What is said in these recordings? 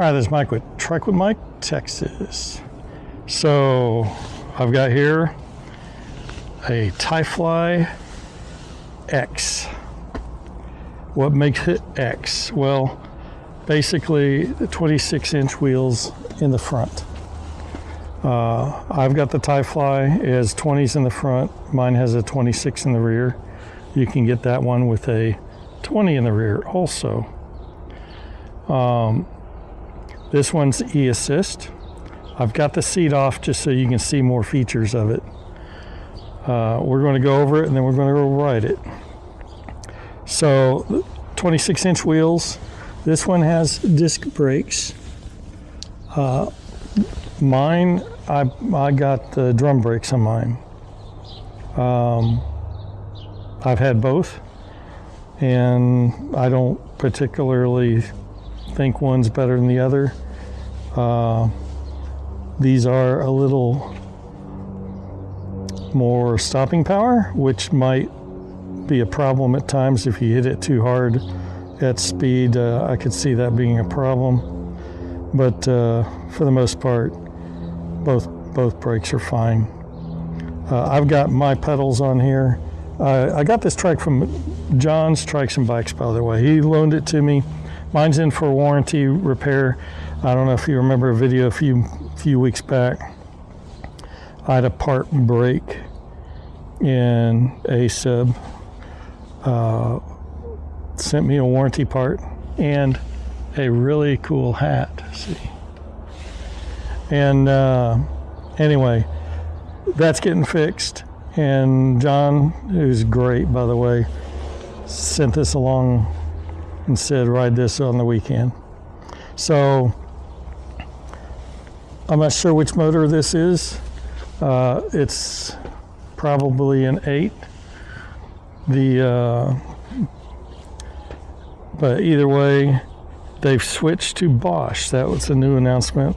Hi, this is Mike with Trike with Mike, Texas. So I've got here a Tie-Fly X. What makes it X? Well, basically the 26-inch wheels in the front. I've got the Tie-Fly. It has 20s in the front. Mine has a 26 in the rear. You can get that one with a 20 in the rear also. This one's e-assist. I've got the seat off just so you can see more features of it. We're going to go over it and then we're going to go ride it. So 26-inch wheels. This one has disc brakes. Mine, I got the drum brakes on mine. I've had both, and I don't particularly think one's better than the other. These are a little more stopping power, which might be a problem at times if you hit it too hard at speed. I could see that being a problem, but for the most part, both brakes are fine. I've got my pedals on here. I got this trike from John's Trikes and Bikes, by the way. He loaned it to me. Mine's in for warranty repair. I don't know if you remember a video a few weeks back. I had a part break in Azub. Sent me a warranty part and a really cool hat. See, and anyway, that's getting fixed. And John, who's great, by the way, sent this along and said ride this on the weekend. So I'm not sure which motor this is. It's probably an 8. But either way, they've switched to Bosch. That was a new announcement.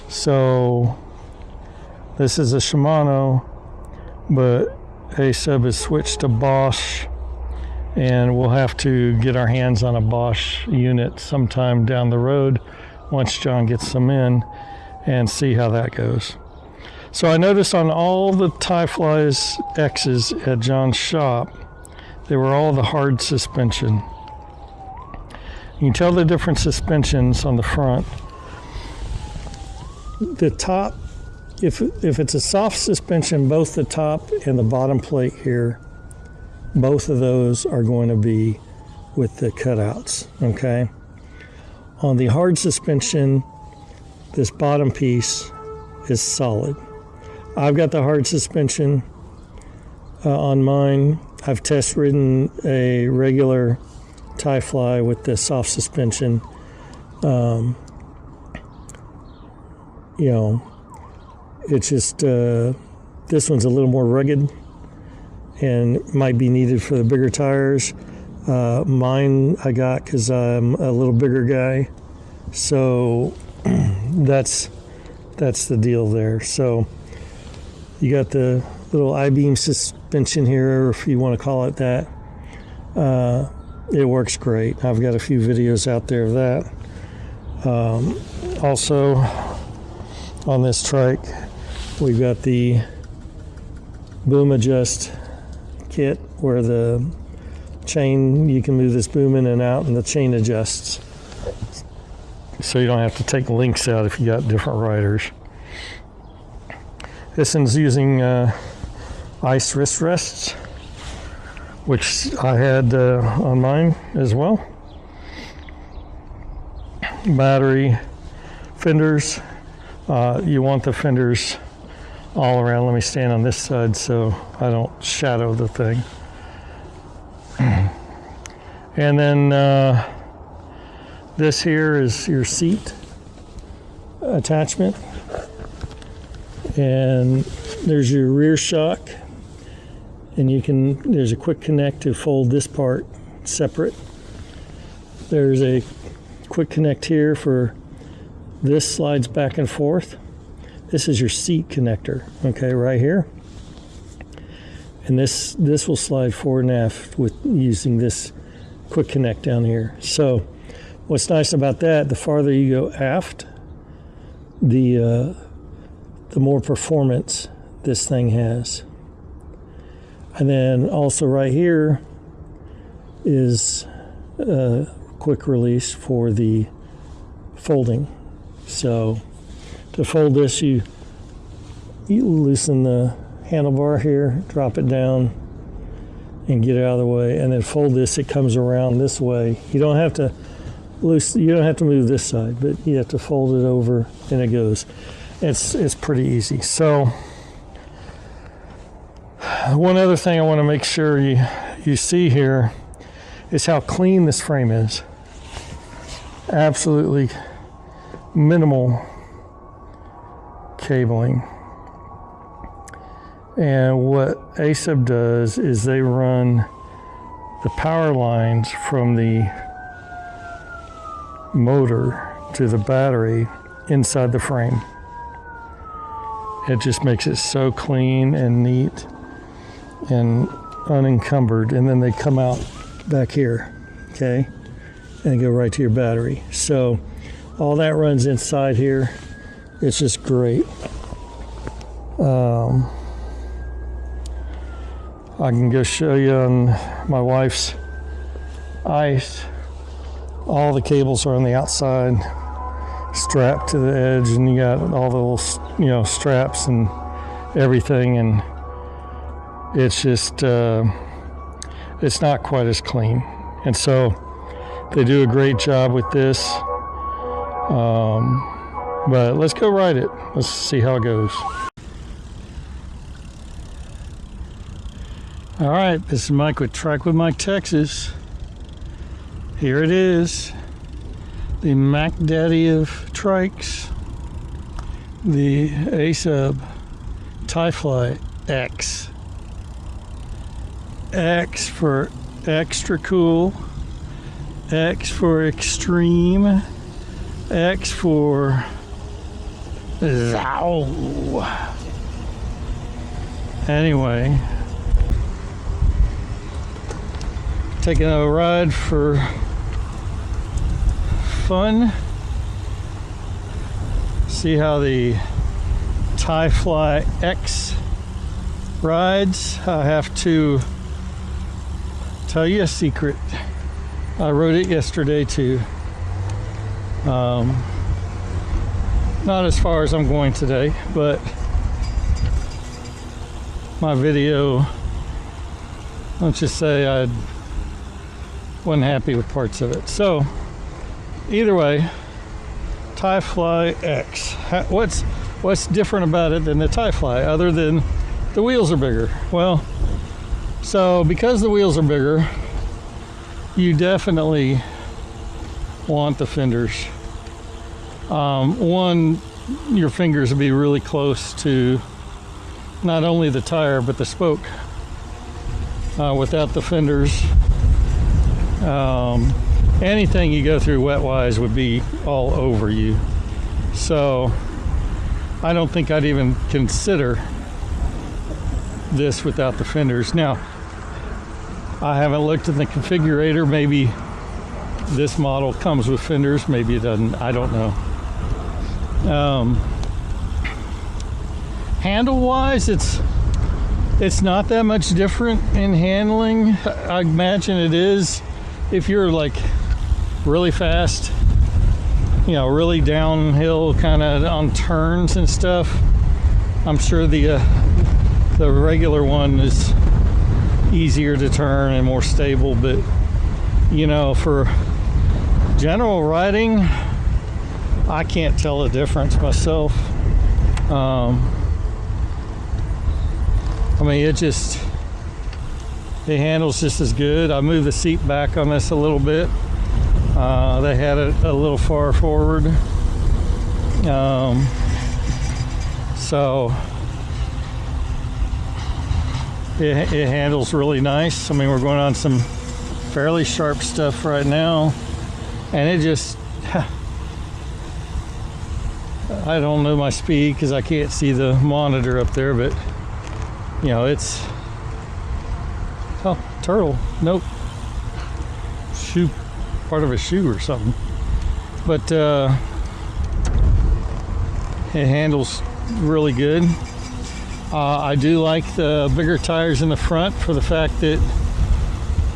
So this is a Shimano, but Azub has switched to Bosch, and we'll have to get our hands on a Bosch unit sometime down the road once John gets them in and see how that goes. So I noticed on all the Tie-Flies X's at John's shop, they were all the hard suspension. You can tell the different suspensions on the front. The top, if it's a soft suspension, both the top and the bottom plate here, both of those are going to be with the cutouts, okay? On the hard suspension, this bottom piece is solid. I've got the hard suspension on mine. I've test ridden a regular Tie-Fly with the soft suspension. You know, it's just this one's a little more rugged and might be needed for the bigger tires. Mine I got because I'm a little bigger guy, so that's the deal there. So you got the little I-beam suspension here, if you want to call it that. It works great. I've got a few videos out there of that. Also, on this trike, we've got the boom adjust kit where the chain, you can move this boom in and out and the chain adjusts. So you don't have to take links out if you got different riders. This one's using ice wrist rests, which I had on mine as well. Battery, fenders. You want the fenders all around. Let me stand on this side so I don't shadow the thing. And then this here is your seat attachment. And there's your rear shock. And there's a quick connect to fold this part separate. There's a quick connect here for this slides back and forth. This is your seat connector, okay, right here. And this will slide forward and aft with using this quick connect down here. So What's nice about that, the farther you go aft, the more performance this thing has. And then also right here is a quick release for the folding. So to fold this, you loosen the handlebar here, drop it down, and get it out of the way, and then fold this. It comes around this way. You don't have to move this side, but you have to fold it over, and it goes. It's pretty easy. So one other thing I want to make sure you see here is how clean this frame is. Absolutely minimal cabling. And what Azub does is they run the power lines from the motor to the battery inside the frame. It just makes it so clean and neat and unencumbered. And then they come out back here, okay, and go right to your battery. So all that runs inside here. It's just great. I can go show you on my wife's ice. All the cables are on the outside, strapped to the edge, and you got all the little, straps and everything, and it's just, it's not quite as clean. And so they do a great job with this. But let's go ride it. Let's see how it goes. All right, this is Mike with Trike with Mike, Texas. Here it is, the Mac Daddy of trikes, the Azub Tie-Fly X. X for extra cool, X for extreme, X for zow. Anyway, taking a ride for fun. See how the Tie-Fly X rides. I have to tell you a secret. I rode it yesterday too. Not as far as I'm going today, but my video, let's just say I wasn't happy with parts of it. So either way, Tie-Fly X. What's different about it than the Tie-Fly other than the wheels are bigger? Well, so because the wheels are bigger, you definitely want the fenders. One, your fingers will be really close to not only the tire but the spoke. Without the fenders, anything you go through wet-wise would be all over you. So I don't think I'd even consider this without the fenders. Now, I haven't looked at the configurator. Maybe this model comes with fenders, maybe it doesn't. I don't know. Handle-wise, it's not that much different in handling. I imagine it is if you're like really fast, really downhill, kind of on turns and stuff. I'm sure the regular one is easier to turn and more stable, but for general riding, I can't tell the difference myself. It handles just as good. I moved the seat back on this a little bit. They had it a little far forward. So it handles really nice. We're going on some fairly sharp stuff right now, and it just, I don't know my speed because I can't see the monitor up there, but it's, oh, turtle, nope, shoe, part of a shoe or something. but it handles really good. I do like the bigger tires in the front for the fact that,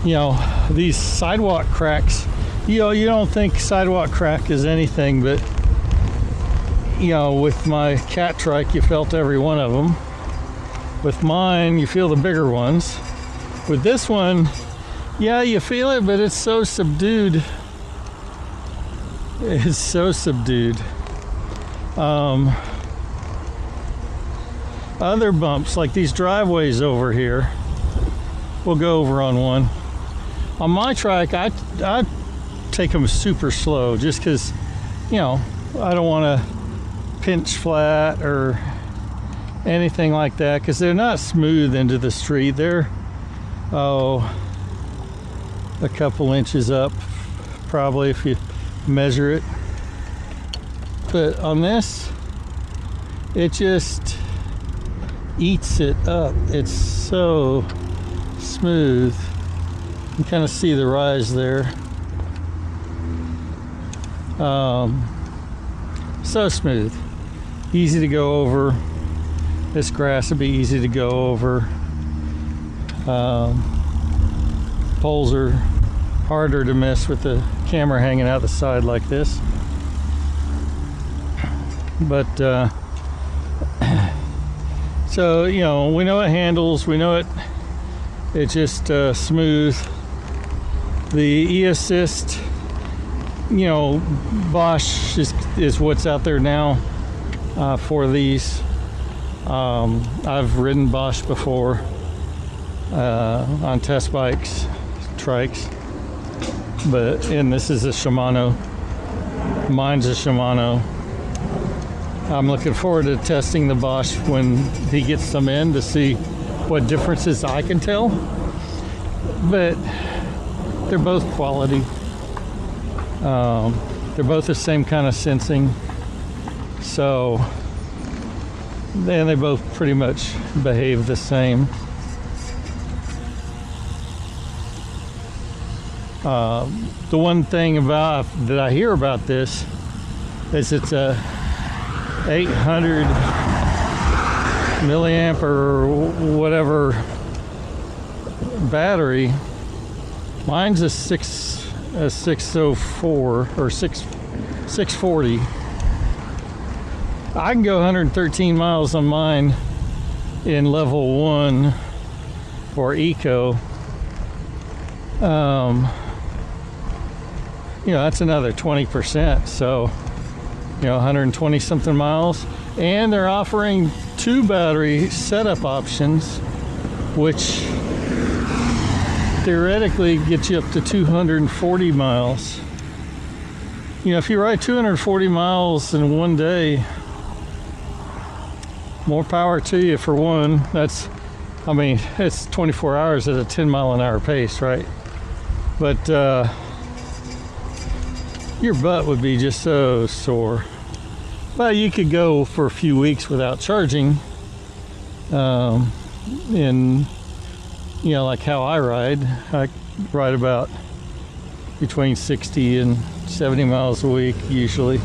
you know, these sidewalk cracks, you don't think sidewalk crack is anything, but, you know, with my cat trike, you felt every one of them. With mine, you feel the bigger ones. With this one, yeah, you feel it, but it's so subdued. It's so subdued. Other bumps, like these driveways over here, we'll go over on one. On my trike, I take them super slow just because, you know, I don't want to pinch flat or anything like that, because they're not smooth into the street. They're, a couple inches up, probably, if you measure it. But on this, it just eats it up. It's so smooth. You can kind of see the rise there. So smooth, easy to go over. This grass would be easy to go over. Poles are harder to miss with the camera hanging out the side like this. But so, you know, we know it handles, we know it's just smooth. The e-assist, you know, Bosch is what's out there now for these. I've ridden Bosch before on test bikes, trikes, and this is a Shimano. Mine's a Shimano. I'm looking forward to testing the Bosch when he gets them in to see what differences I can tell. But they're both quality. They're both the same kind of sensing. So, and they both pretty much behave the same. The one thing that I hear about this is it's a 800 milliamp or whatever battery. Mine's a 604 or 640. I can go 113 miles on mine in level 1 for eco. You know, that's another 20%. So, you know, 120 something miles. And they're offering 2 battery setup options, which theoretically gets you up to 240 miles. You know, if you ride 240 miles in one day, more power to you for one. I mean, it's 24 hours at a 10 mile an hour pace, right? But your butt would be just so sore. But you could go for a few weeks without charging. In, you know, like how I ride about between 60 and 70 miles a week usually.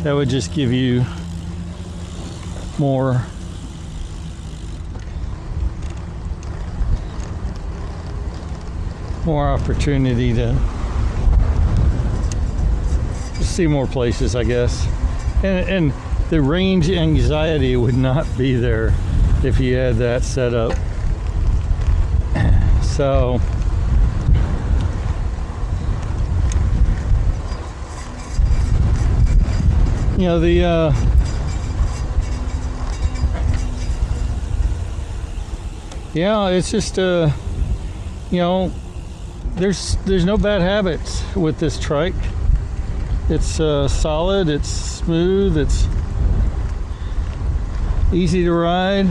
That would just give you more opportunity to see more places, I guess. And the range anxiety would not be there if you had that set up. So you know, yeah, it's just you know, there's no bad habits with this trike. It's solid, it's smooth, it's easy to ride.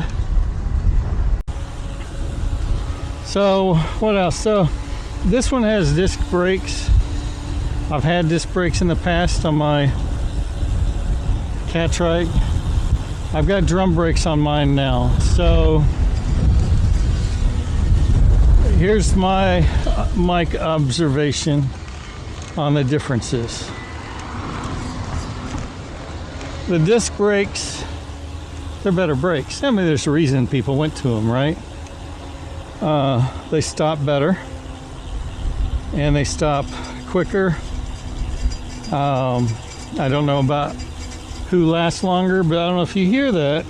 So what else? So this one has disc brakes. I've had disc brakes in the past on my cat trike. I've got drum brakes on mine now. So here's my mic observation. on the differences. The disc brakes, they're better brakes. I mean, there's a reason people went to them, right? They stop better and they stop quicker. I don't know about who lasts longer, but I don't know if you hear that.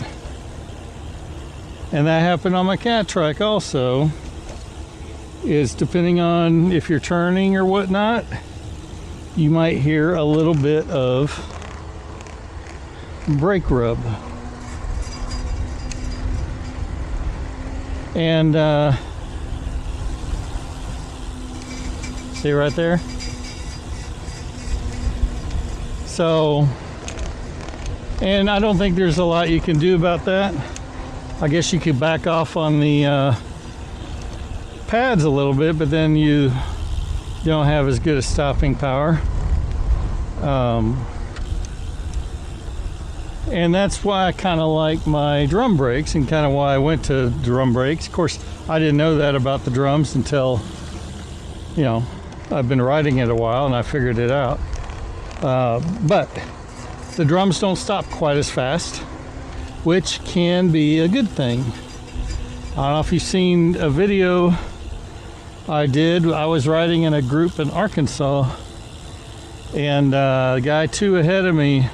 And that happened on my cat trike also, is depending on if you're turning or whatnot, you might hear a little bit of brake rub. And see right there? So, and I don't think there's a lot you can do about that. I guess you could back off on the pads a little bit, but then you don't have as good a stopping power. And that's why I kind of like my drum brakes, and kind of why I went to drum brakes. Of course, I didn't know that about the drums until, you know, I've been riding it a while and I figured it out. But the drums don't stop quite as fast, which can be a good thing. I don't know if you've seen a video I did. I was riding in a group in Arkansas, and the guy two ahead of me,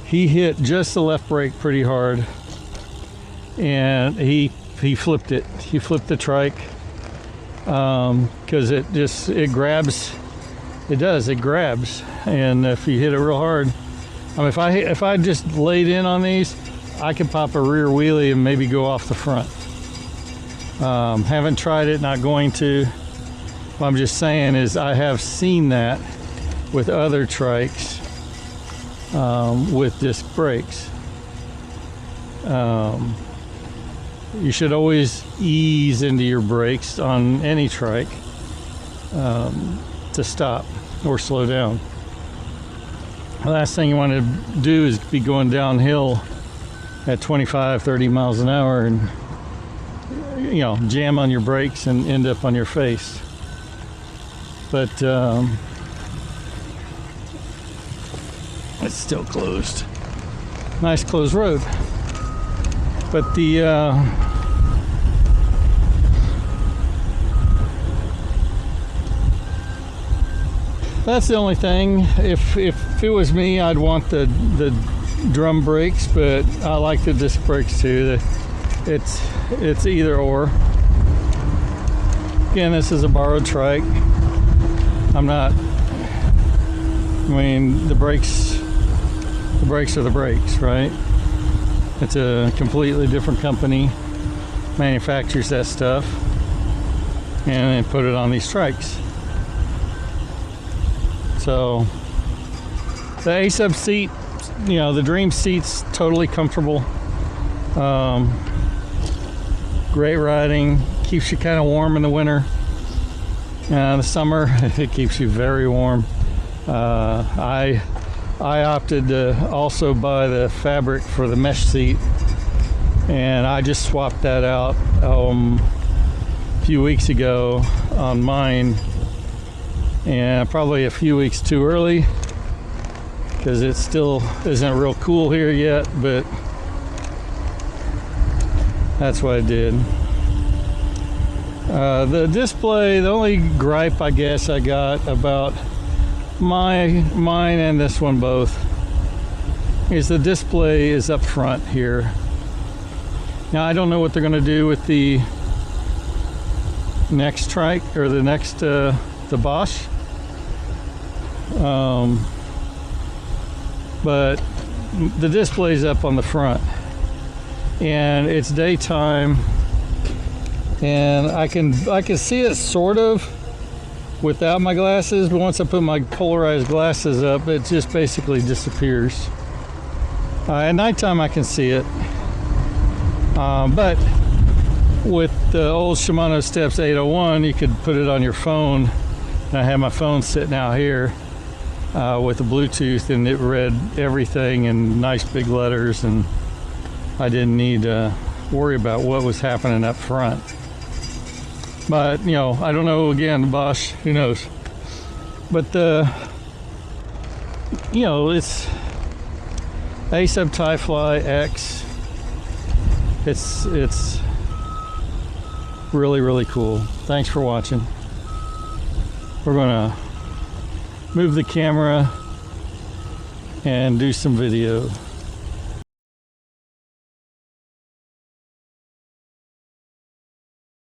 he hit just the left brake pretty hard, and he flipped it. He flipped the trike because it grabs. It does. It grabs, and if you hit it real hard, I mean, if I just laid in on these, I could pop a rear wheelie and maybe go off the front. Haven't tried it, not going to. What I'm just saying is I have seen that with other trikes with disc brakes. You should always ease into your brakes on any trike to stop or slow down. The last thing you want to do is be going downhill at 25, 30 miles an hour and, you know, jam on your brakes and end up on your face. But it's still closed. Nice closed road. But that's the only thing. If it was me, I'd want the drum brakes, but I like the disc brakes too. It's either or. Again, this is a borrowed trike. I mean, the brakes are the brakes, right? It's a completely different company manufactures that stuff and they put it on these trikes. So the Azub seat, you know, the Dream seat's totally comfortable. Great riding, keeps you kind of warm in the winter. The summer, it keeps you very warm. I opted to also buy the fabric for the mesh seat, and I just swapped that out a few weeks ago on mine, and probably a few weeks too early because it still isn't real cool here yet, but that's what I did. The display, the only gripe I guess I got about mine and this one both is the display is up front here. Now I don't know what they're going to do with the next trike or the next the Bosch, but the display's up on the front and it's daytime and I can see it sort of without my glasses, but once I put my polarized glasses up, it just basically disappears. At nighttime I can see it, but with the old Shimano Steps 801, you could put it on your phone, and I have my phone sitting out here with the Bluetooth, and it read everything in nice big letters, and I didn't need to worry about what was happening up front. But, you know, I don't know, again, Bosch, who knows? But you know, it's Azub Tie Fly X. It's really, really cool. Thanks for watching. We're gonna move the camera and do some video.